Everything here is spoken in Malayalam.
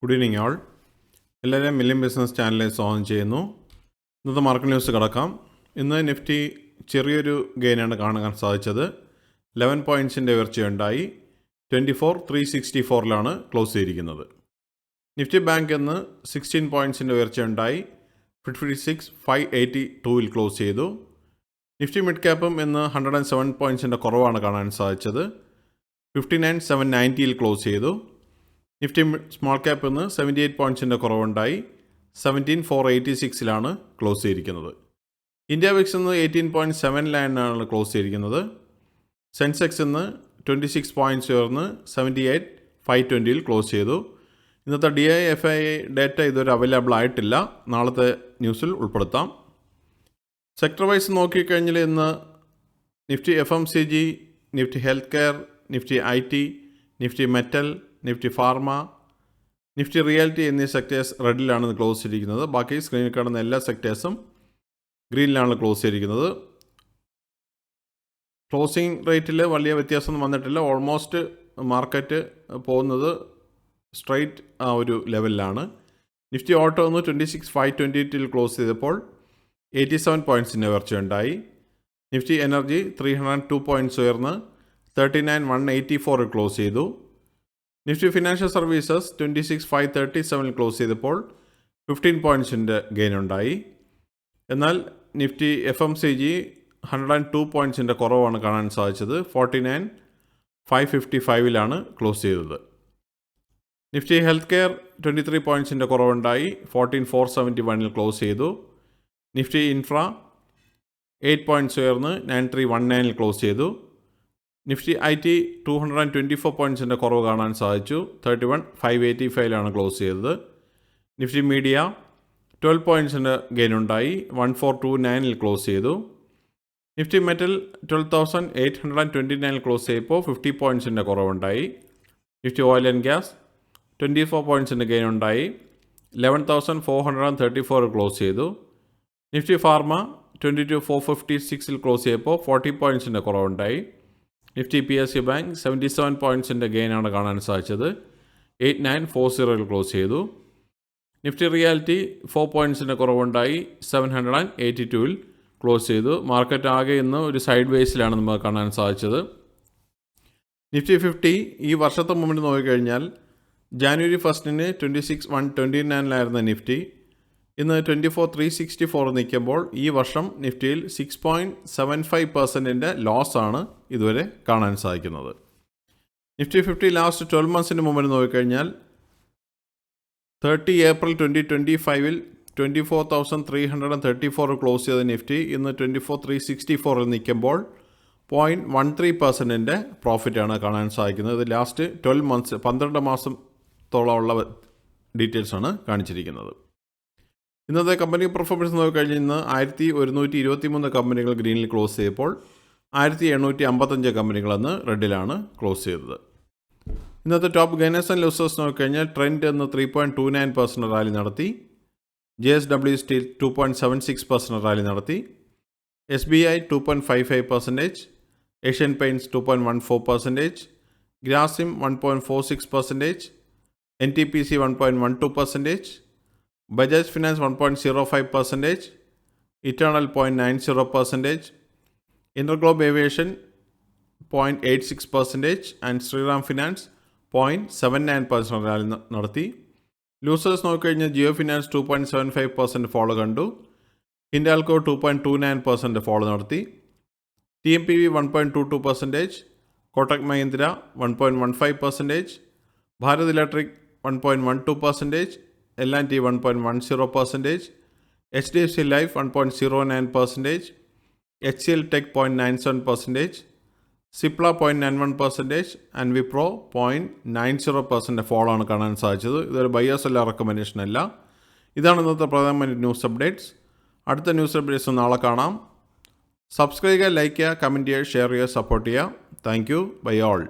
ഗുഡ് ഈവനിങ് ആൾ. എല്ലാവരെയും മില്യൺ ബിസിനസ് ചാനലിൽ സ്വാഗതം ചെയ്യുന്നു. ഇന്നത്തെ മാർക്കറ്റ് ന്യൂസ് കിടക്കാം. ഇന്ന് നിഫ്റ്റി ചെറിയൊരു ഗെയിനാണ് കാണാൻ സാധിച്ചത്. 11 പോയിൻറ്റ്സിൻ്റെ ഉയർച്ചയുണ്ടായി. 24,364 ക്ലോസ് ചെയ്തിരിക്കുന്നത്. നിഫ്റ്റി ബാങ്ക് ഇന്ന് 16 പോയിൻറ്റ്സിൻ്റെ ഉയർച്ചയുണ്ടായി. 56,582 ക്ലോസ് ചെയ്തു. നിഫ്റ്റി മിഡ് ക്യാപ്പും ഇന്ന് 107 പോയിൻറ്റ്സിൻ്റെ കുറവാണ് കാണാൻ സാധിച്ചത്. 59,790 ക്ലോസ് ചെയ്തു. നിഫ്റ്റി സ്മോൾ ക്യാപ്പ് ഇന്ന് 78 പോയിൻറ്റ്സിൻ്റെ കുറവുണ്ടായി. 17,486 ക്ലോസ് ചെയ്തിരിക്കുന്നത്. ഇന്ത്യ വിക്സ് ഇന്ന് 18.79 ക്ലോസ് ചെയ്തിരിക്കുന്നത്. സെൻസെക്സ് ഇന്ന് 26 പോയിൻറ്റ്സ് ഉയർന്ന് 78,520 ക്ലോസ് ചെയ്തു. ഇന്നത്തെ DIFI ഡേറ്റ ഇതുവരെ അവൈലബിൾ ആയിട്ടില്ല. നാളത്തെ ന്യൂസിൽ ഉൾപ്പെടുത്താം. സെക്ടർ വൈസ് നോക്കിക്കഴിഞ്ഞാൽ ഇന്ന് Nifty FMCG, Nifty health care, Nifty IT, Nifty metal, Nifty pharma, Nifty reality എന്നീ സെക്ടേഴ്സ് റെഡിലാണ് ക്ലോസ് ചെയ്തിരിക്കുന്നത്. ബാക്കി സ്ക്രീനിൽ കാണുന്ന എല്ലാ സെക്ടേഴ്സും ഗ്രീനിലാണ് ക്ലോസ് ചെയ്തിരിക്കുന്നത്. ക്ലോസിംഗ് റേറ്റിൽ വലിയ വ്യത്യാസമൊന്നും വന്നിട്ടില്ല. ഓൾമോസ്റ്റ് മാർക്കറ്റ് പോകുന്നത് സ്ട്രൈറ്റ് ആ ഒരു ലെവലിലാണ്. നിഫ്റ്റി ഓട്ടോ ഒന്ന് 26,528 ക്ലോസ് ചെയ്തപ്പോൾ 87 പോയിൻറ്റ്സിൻ്റെ ഉയർച്ചയുണ്ടായി. നിഫ്റ്റി എനർജി 302 പോയിൻറ്റ്സ് ഉയർന്ന് 39,184 ക്ലോസ് ചെയ്തു. നിഫ്റ്റി ഫിനാൻഷ്യൽ സർവീസസ് 26,537 ക്ലോസ് ചെയ്തപ്പോൾ 15 പോയിൻറ്റ്സിൻ്റെ ഗെയിൻ ഉണ്ടായി. എന്നാൽ നിഫ്റ്റി FMCG 102 പോയിൻറ്റ്സിൻ്റെ കുറവാണ് കാണാൻ സാധിച്ചത്. 49,555 ക്ലോസ് ചെയ്തത്. Nifty health care 23 പോയിൻറ്റ്സിൻ്റെ കുറവുണ്ടായി. 14,471 ക്ലോസ് ചെയ്തു. നിഫ്റ്റി ഇൻഫ്ര 8 പോയിൻറ്റ്സ് ഉയർന്ന് 9319 ക്ലോസ് ചെയ്തു. നിഫ്റ്റി IT 224 പോയിൻറ്റ്സിൻ്റെ കുറവ് കാണാൻ സാധിച്ചു. 31,585 ക്ലോസ് ചെയ്തത്. നിഫ്റ്റി മീഡിയ 12 പോയിൻറ്റ്സിൻ്റെ ഗെയിൻ ഉണ്ടായി. 1429 ക്ലോസ് ചെയ്തു. നിഫ്റ്റി മെറ്റൽ 12,829 ക്ലോസ് ചെയ്തപ്പോൾ 50 പോയിൻറ്റ്സിൻ്റെ കുറവുണ്ടായി. നിഫ്റ്റി ഓയിൽ ആൻഡ് ഗ്യാസ് 24 പോയിൻറ്റ്സിൻ്റെ ഗെയിൻ ഉണ്ടായി. 11,434 ക്ലോസ് ചെയ്തു. നിഫ്റ്റി ഫാർമ 22,456 ക്ലോസ് ചെയ്തപ്പോൾ 40 പോയിൻറ്റ്സിൻ്റെ കുറവുണ്ടായി. നിഫ്റ്റി PSU ബാങ്ക് 77 പോയിൻറ്റ്സിൻ്റെ ഗെയിനാണ് കാണാൻ സാധിച്ചത്. 8940 ക്ലോസ് ചെയ്തു. Nifty reality 4 പോയിൻറ്റ്സിൻ്റെ കുറവുണ്ടായി. 782 ക്ലോസ് ചെയ്തു. മാർക്കറ്റ് ആകെ ഇന്ന് ഒരു സൈഡ് വേസിലാണ് നമുക്ക് കാണാൻ സാധിച്ചത്. നിഫ്റ്റി 50 ഈ വർഷത്തെ മുമ്പിൽ നോക്കിക്കഴിഞ്ഞാൽ ജാനുവരി 1 26,129 നിഫ്റ്റി ഇന്ന് 24,364 നിൽക്കുമ്പോൾ ഈ വർഷം നിഫ്റ്റിയിൽ 6.75% ലോസാണ് ഇതുവരെ കാണാൻ സാധിക്കുന്നത്. നിഫ്റ്റി 50 ലാസ്റ്റ് 12 മന്ത്സിന് മുമ്പിൽ നോക്കിക്കഴിഞ്ഞാൽ 30 ഏപ്രിൽ 2025 24,334 ക്ലോസ് ചെയ്ത നിഫ്റ്റി ഇന്ന് 24,364 നിൽക്കുമ്പോൾ 0.13% പ്രോഫിറ്റാണ് കാണാൻ സാധിക്കുന്നത്. ഇത് ലാസ്റ്റ് 12 മന്ത്സ് 12 മാസത്തോളമുള്ള ഡീറ്റെയിൽസാണ് കാണിച്ചിരിക്കുന്നത്. ഇന്നത്തെ കമ്പനി പെർഫോമൻസ് നോക്കിക്കഴിഞ്ഞാൽ ഇന്ന് 1,123 കമ്പനികൾ ഗ്രീനിൽ ക്ലോസ് ചെയ്തപ്പോൾ 1,855 കമ്പനികളെന്ന് റെഡിലാണ് ക്ലോസ് ചെയ്തത്. ഇന്നത്തെ ടോപ്പ് ഗെയിനേഴ്സ് ആൻഡ് ലൂസേഴ്സ് നോക്കിക്കഴിഞ്ഞാൽ ട്രെൻഡ് എന്ന് 3.29% റാലി നടത്തി. JSW സ്റ്റീൽ 2.76% റാലി നടത്തി. SBI 2.55%, Asian Paints 2.14%, Grasim 1.46%, NTPC 1.12%, Bajaj Finance 1.05%, Eternal 0.90%, InterGlobe Aviation 0.86% and Shriram Finance 0.79% rally നടത്തി. ലൂസേഴ്സ് നോക്കിക്കഴിഞ്ഞാൽ ജിയോ ഫിനാൻസ് 2.75% ഫോളോ കണ്ടു. ഹിൻഡാൽകോ 2.29% ഫോളോ നടത്തി. TMPV 1.22%, Kotak Mahindra 1.15%, Bharat electric 1.12%, L&T 1.10%, HDFC Life 1.09%, HCL Tech 0.97%, Cipla 0.91% and Wipro 0.90% follow ആണ് കാണാൻ സാധിച്ചത്. ഇതൊരു ബയേഴ്സ് അല്ല, റെക്കമെൻഡേഷൻ അല്ല. ഇതാണ് ഇന്നത്തെ പ്രധാനപ്പെട്ട ന്യൂസ് അപ്ഡേറ്റ്സ്. അടുത്ത ന്യൂസ് അപ്ഡേറ്റ്സ് നാളെ കാണാം. സബ്സ്ക്രൈബ് ചെയ്യുക, ലൈക്ക് ചെയ്യുക, കമൻറ്റ് ചെയ്യുക, ഷെയർ ചെയ്യുക, സപ്പോർട്ട് ചെയ്യുക. Thank you. Bye all.